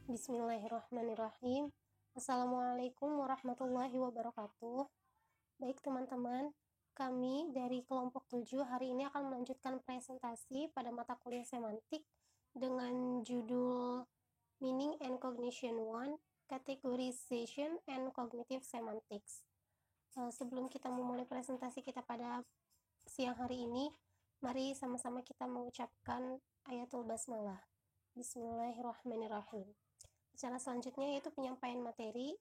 Bismillahirrahmanirrahim. Assalamualaikum warahmatullahi wabarakatuh. Baik teman-teman, kami dari kelompok 7 hari ini akan melanjutkan presentasi pada mata kuliah semantik dengan judul Meaning and Cognition 1, Categorization and Cognitive Semantics. Sebelum kita memulai presentasi kita pada siang hari ini, mari sama-sama kita mengucapkan ayatul basmalah. Bismillahirrahmanirrahim. Cara selanjutnya yaitu penyampaian materi,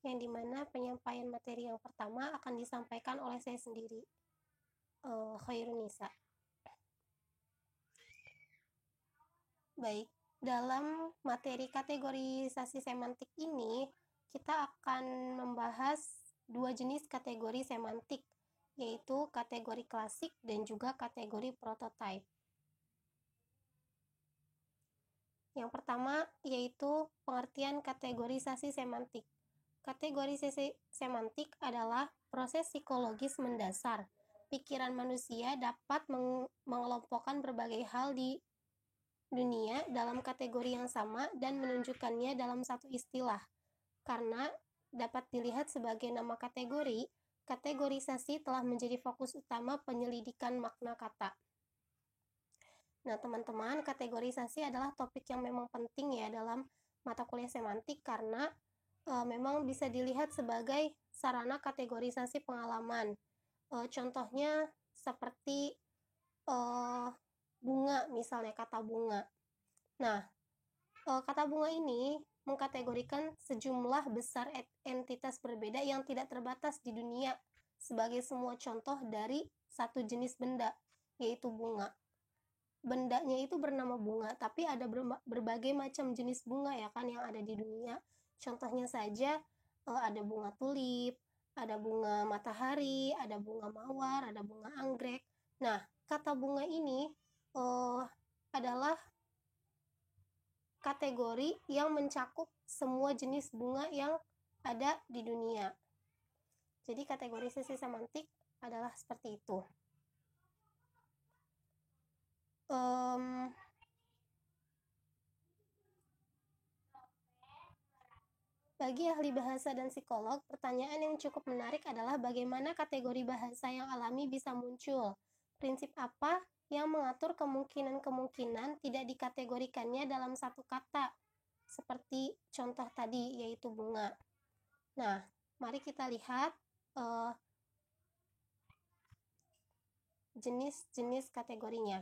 yang dimana penyampaian materi yang pertama akan disampaikan oleh saya sendiri, Khairunisa. Baik, dalam materi kategorisasi semantik ini kita akan membahas dua jenis kategori semantik, yaitu kategori klasik dan juga kategori prototype. Yang pertama yaitu pengertian kategorisasi semantik. Kategorisasi semantik adalah proses psikologis mendasar. Pikiran manusia dapat mengelompokkan berbagai hal di dunia dalam kategori yang sama dan menunjukkannya dalam satu istilah. Karena dapat dilihat sebagai nama kategori, kategorisasi telah menjadi fokus utama penyelidikan makna kata. Nah, teman-teman, kategorisasi adalah topik yang memang penting ya dalam mata kuliah semantik karena memang bisa dilihat sebagai sarana kategorisasi pengalaman. Contohnya seperti bunga, misalnya kata bunga. Nah, kata bunga ini mengkategorikan sejumlah besar entitas berbeda yang tidak terbatas di dunia sebagai semua contoh dari satu jenis benda, yaitu bunga. Bendanya itu bernama bunga, tapi ada berbagai macam jenis bunga ya kan yang ada di dunia. Contohnya saja ada bunga tulip, ada bunga matahari, ada bunga mawar, ada bunga anggrek. Nah, kata bunga ini adalah kategori yang mencakup semua jenis bunga yang ada di dunia. Jadi kategorisasi semantik adalah seperti itu. Bagi ahli bahasa dan psikolog, pertanyaan yang cukup menarik adalah bagaimana kategori bahasa yang alami bisa muncul. Prinsip apa yang mengatur kemungkinan-kemungkinan tidak dikategorikannya dalam satu kata, seperti contoh tadi, yaitu bunga. Nah, mari kita lihat jenis-jenis kategorinya.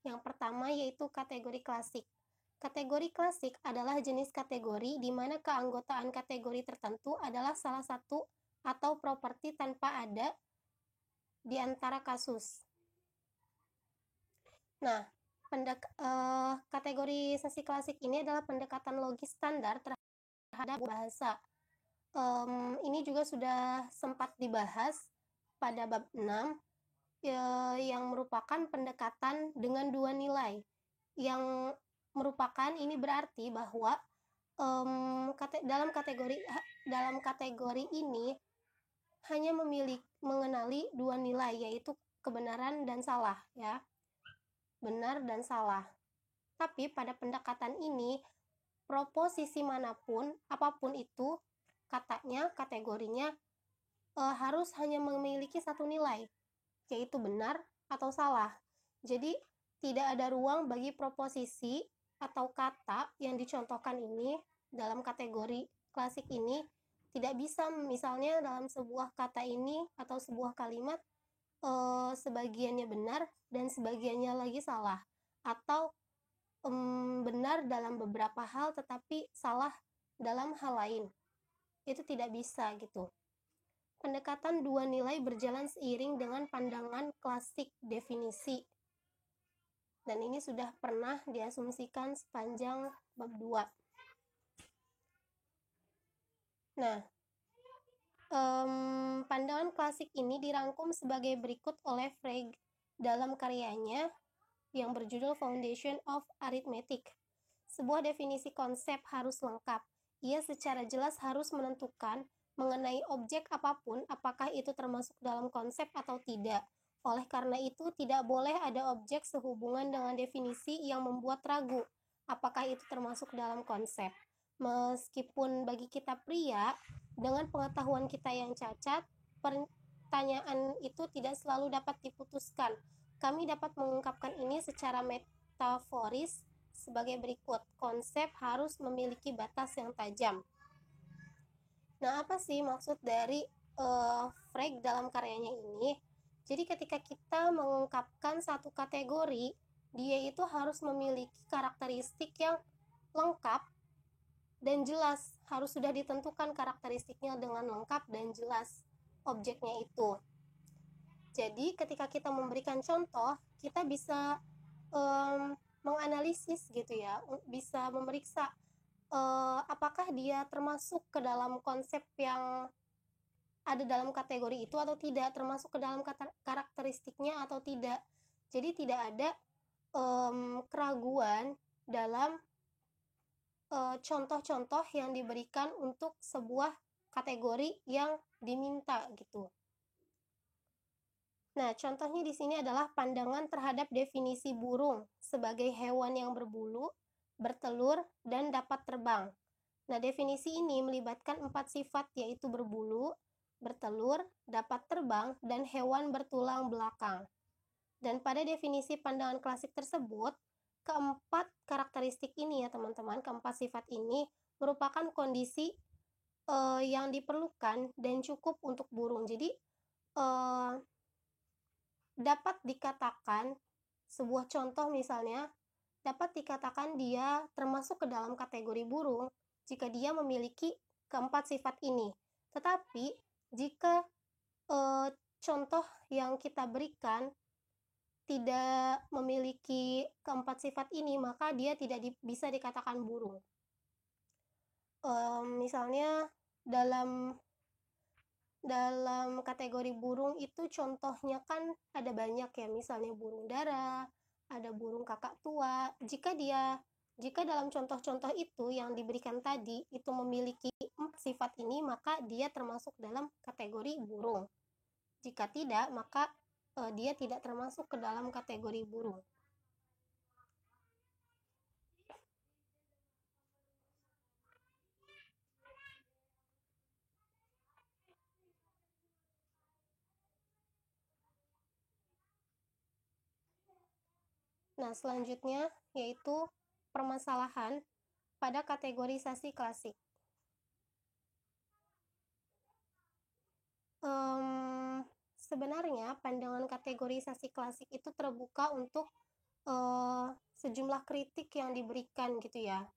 Yang pertama yaitu kategori klasik. Kategori klasik adalah jenis kategori di mana keanggotaan kategori tertentu adalah salah satu atau properti tanpa ada di antara kasus. Nah, kategorisasi klasik ini adalah pendekatan logis standar terhadap bahasa. Ini juga sudah sempat dibahas pada bab 6, yang merupakan pendekatan dengan dua nilai, yang merupakan ini berarti bahwa dalam kategori ini hanya mengenali dua nilai, yaitu kebenaran dan salah ya, benar dan salah. Tapi pada pendekatan ini proposisi manapun, apapun itu katanya, kategorinya harus hanya memiliki satu nilai, yaitu benar atau salah. Jadi tidak ada ruang bagi proposisi atau kata yang dicontohkan ini dalam kategori klasik ini. Tidak bisa misalnya dalam sebuah kata ini atau sebuah kalimat sebagiannya benar dan sebagiannya lagi salah, atau benar dalam beberapa hal tetapi salah dalam hal lain. Itu tidak bisa gitu. Pendekatan dua nilai berjalan seiring dengan pandangan klasik definisi. Dan ini sudah pernah diasumsikan sepanjang bab 2. Nah, pandangan klasik ini dirangkum sebagai berikut oleh Frege dalam karyanya yang berjudul Foundation of Arithmetic. Sebuah definisi konsep harus lengkap. Ia secara jelas harus menentukan mengenai objek apapun, apakah itu termasuk dalam konsep atau tidak. Oleh karena itu, tidak boleh ada objek sehubungan dengan definisi yang membuat ragu apakah itu termasuk dalam konsep. Meskipun bagi kita pria, dengan pengetahuan kita yang cacat, pertanyaan itu tidak selalu dapat diputuskan. Kami dapat mengungkapkan ini secara metaforis sebagai berikut. Konsep harus memiliki batas yang tajam. Nah, apa sih maksud dari Frege dalam karyanya ini? Jadi ketika kita mengungkapkan satu kategori, dia itu harus memiliki karakteristik yang lengkap dan jelas, harus sudah ditentukan karakteristiknya dengan lengkap dan jelas objeknya itu. Jadi ketika kita memberikan contoh, kita bisa menganalisis gitu ya, bisa memeriksa apakah dia termasuk ke dalam konsep yang ada dalam kategori itu atau tidak, termasuk ke dalam karakteristiknya atau tidak. Jadi tidak ada keraguan dalam contoh-contoh yang diberikan untuk sebuah kategori yang diminta gitu. Nah, contohnya di sini adalah pandangan terhadap definisi burung sebagai hewan yang berbulu, bertelur, dan dapat terbang. Nah, definisi ini melibatkan 4 sifat, yaitu berbulu, bertelur, dapat terbang, dan hewan bertulang belakang. Dan pada definisi pandangan klasik tersebut, keempat karakteristik ini ya teman-teman, keempat sifat ini merupakan kondisi yang diperlukan dan cukup untuk burung. Jadi dapat dikatakan sebuah contoh misalnya, dapat dikatakan dia termasuk ke dalam kategori burung jika dia memiliki keempat sifat ini. Tetapi jika contoh yang kita berikan tidak memiliki keempat sifat ini, maka dia tidak bisa dikatakan burung. Misalnya dalam kategori burung itu contohnya kan ada banyak ya, misalnya burung dara, ada burung kakak tua. Jika dalam contoh-contoh itu yang diberikan tadi itu memiliki 4 sifat ini, maka dia termasuk dalam kategori burung. Jika tidak, maka dia tidak termasuk ke dalam kategori burung. Nah, selanjutnya yaitu permasalahan pada kategorisasi klasik. Sebenarnya pandangan kategorisasi klasik itu terbuka untuk sejumlah kritik yang diberikan gitu ya.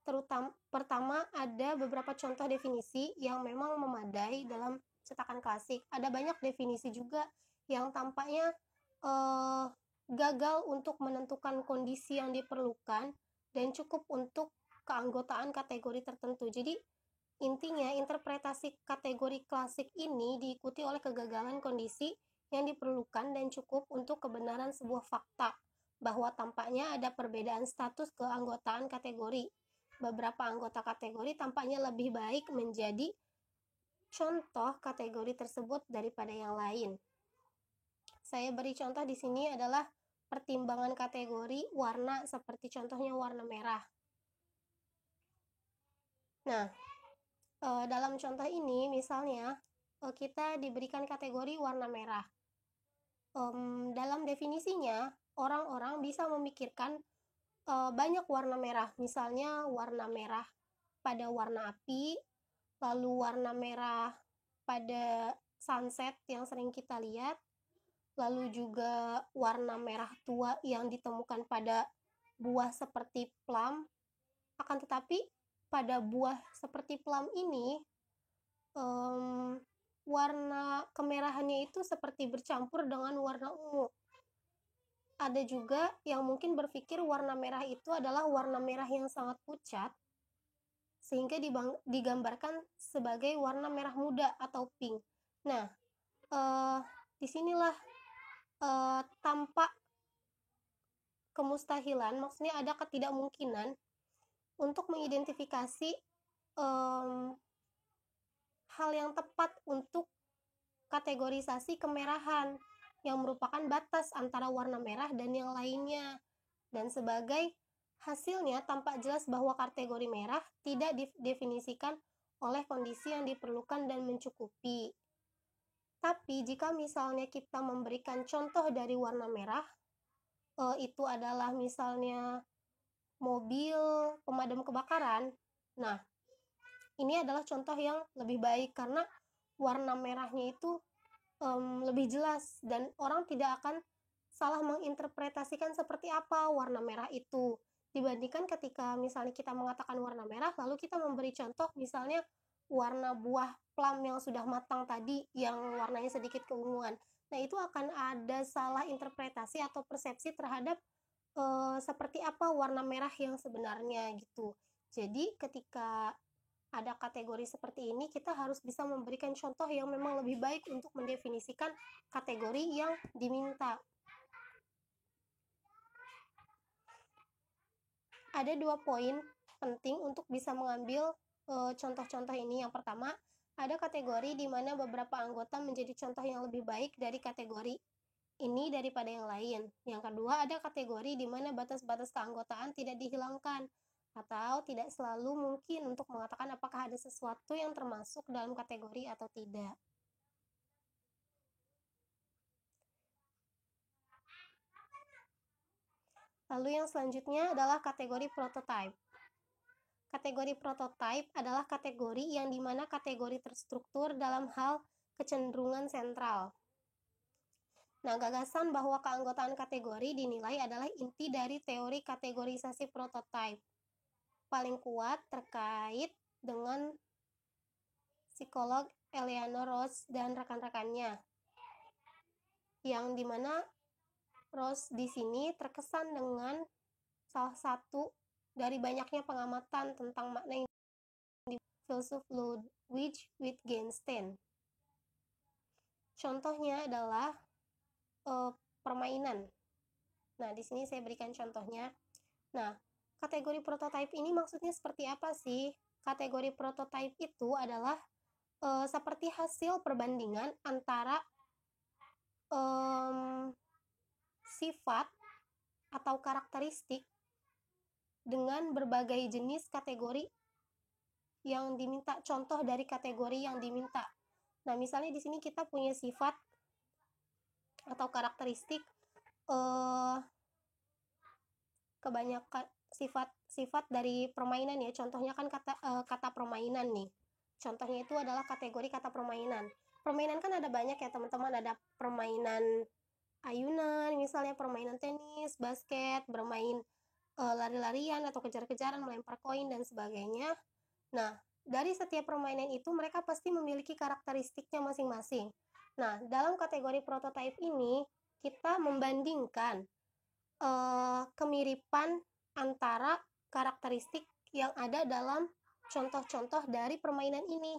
Pertama, ada beberapa contoh definisi yang memang memadai dalam cetakan klasik. Ada banyak definisi juga yang tampaknya gagal untuk menentukan kondisi yang diperlukan dan cukup untuk keanggotaan kategori tertentu. Jadi intinya, interpretasi kategori klasik ini diikuti oleh kegagalan kondisi yang diperlukan dan cukup untuk kebenaran sebuah fakta, bahwa tampaknya ada perbedaan status keanggotaan kategori. Beberapa anggota kategori tampaknya lebih baik menjadi contoh kategori tersebut daripada yang lain. Saya beri contoh di sini adalah pertimbangan kategori warna, seperti contohnya warna merah. Nah, dalam contoh ini misalnya kita diberikan kategori warna merah. Dalam definisinya, orang-orang bisa memikirkan banyak warna merah, misalnya warna merah pada warna api, lalu warna merah pada sunset yang sering kita lihat, lalu juga warna merah tua yang ditemukan pada buah seperti plum. Akan tetapi pada buah seperti plum ini warna kemerahannya itu seperti bercampur dengan warna ungu. Ada juga yang mungkin berpikir warna merah itu adalah warna merah yang sangat pucat, sehingga digambarkan sebagai warna merah muda atau pink. Nah, disinilah tampak kemustahilan, maksudnya ada ketidakmungkinan untuk mengidentifikasi hal yang tepat untuk kategorisasi kemerahan yang merupakan batas antara warna merah dan yang lainnya. Dan sebagai Hasilnya tampak jelas bahwa kategori merah tidak didefinisikan oleh kondisi yang diperlukan dan mencukupi. Tapi jika misalnya kita memberikan contoh dari warna merah, itu adalah misalnya mobil pemadam kebakaran. Nah, ini adalah contoh yang lebih baik karena warna merahnya itu lebih jelas dan orang tidak akan salah menginterpretasikan seperti apa warna merah itu. Dibandingkan ketika misalnya kita mengatakan warna merah, lalu kita memberi contoh misalnya warna buah plum yang sudah matang tadi yang warnanya sedikit keunguan. Nah, itu akan ada salah interpretasi atau persepsi terhadap seperti apa warna merah yang sebenarnya gitu. Jadi ketika ada kategori seperti ini, kita harus bisa memberikan contoh yang memang lebih baik untuk mendefinisikan kategori yang diminta. Ada 2 poin penting untuk bisa mengambil contoh-contoh ini. Yang pertama, ada kategori di mana beberapa anggota menjadi contoh yang lebih baik dari kategori ini daripada yang lain. Yang kedua, ada kategori di mana batas-batas keanggotaan tidak dihilangkan atau tidak selalu mungkin untuk mengatakan apakah ada sesuatu yang termasuk dalam kategori atau tidak. Lalu yang selanjutnya adalah kategori prototype. Kategori prototype adalah kategori yang dimana kategori terstruktur dalam hal kecenderungan sentral. Nah, gagasan bahwa keanggotaan kategori dinilai adalah inti dari teori kategorisasi prototype. Paling kuat terkait dengan psikolog Eleanor Ross dan rekan-rekannya. Yang dimana Ross di sini terkesan dengan salah satu dari banyaknya pengamatan tentang makna yang filsuf Ludwig Wittgenstein. Contohnya adalah permainan. Nah, di sini saya berikan contohnya. Nah, kategori prototype ini maksudnya seperti apa sih? Kategori prototype itu adalah seperti hasil perbandingan antara sifat atau karakteristik dengan berbagai jenis kategori yang diminta, contoh dari kategori yang diminta. Nah, misalnya di sini kita punya sifat atau karakteristik kebanyakan sifat dari permainan ya. Contohnya kan kata permainan nih. Contohnya itu adalah kategori kata permainan. Permainan kan ada banyak ya teman-teman. Ada permainan ayunan, misalnya permainan tenis, basket, bermain lari-larian atau kejar-kejaran, melempar koin dan sebagainya. Nah, dari setiap permainan itu mereka pasti memiliki karakteristiknya masing-masing. Nah, dalam kategori prototype ini kita membandingkan kemiripan antara karakteristik yang ada dalam contoh-contoh dari permainan ini.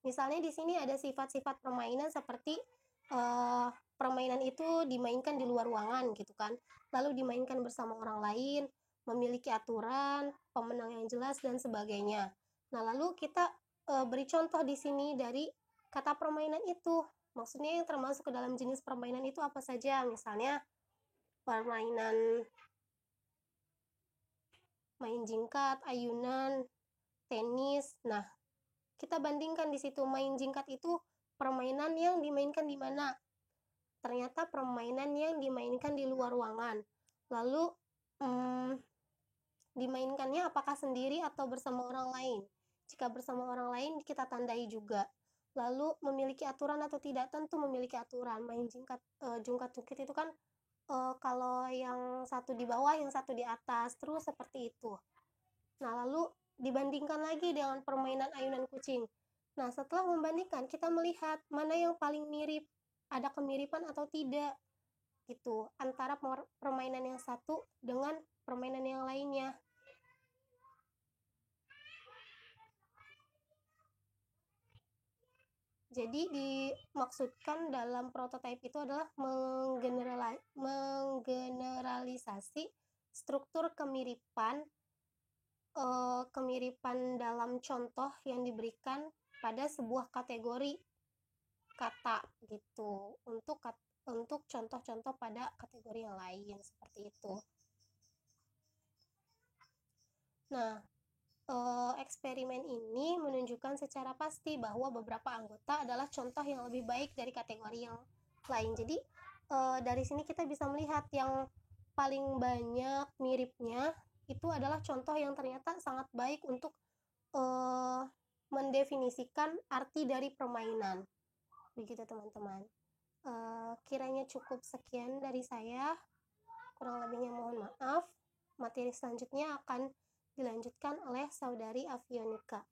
Misalnya di sini ada sifat-sifat permainan seperti permainan itu dimainkan di luar ruangan gitu kan, lalu dimainkan bersama orang lain, memiliki aturan, pemenang yang jelas dan sebagainya. Nah, lalu kita beri contoh di sini dari kata permainan itu. Maksudnya yang termasuk ke dalam jenis permainan itu apa saja? Misalnya permainan main jingkat, ayunan, tenis. Nah, kita bandingkan di situ main jingkat itu permainan yang dimainkan di mana? Ternyata permainan yang dimainkan di luar ruangan. Lalu dimainkannya apakah sendiri atau bersama orang lain? Jika bersama orang lain kita tandai juga. Lalu memiliki aturan atau tidak? Tentu memiliki aturan. Main jungkat-jungkit itu kan kalau yang satu di bawah, yang satu di atas, terus seperti itu. Nah, lalu dibandingkan lagi dengan permainan ayunan kucing. Nah, setelah membandingkan, kita melihat mana yang paling mirip, ada kemiripan atau tidak, gitu, antara permainan yang satu dengan permainan yang lainnya. Jadi dimaksudkan dalam prototipe itu adalah menggeneralisasi struktur kemiripan dalam contoh yang diberikan pada sebuah kategori kata gitu untuk contoh-contoh pada kategori yang lain seperti itu. Nah, eksperimen ini menunjukkan secara pasti bahwa beberapa anggota adalah contoh yang lebih baik dari kategori yang lain. Jadi, dari sini kita bisa melihat yang paling banyak miripnya itu adalah contoh yang ternyata sangat baik untuk mendefinisikan arti dari permainan. Begitu teman-teman. Kiranya cukup sekian dari saya. Kurang lebihnya mohon maaf. Materi selanjutnya akan dilanjutkan oleh Saudari Afionika.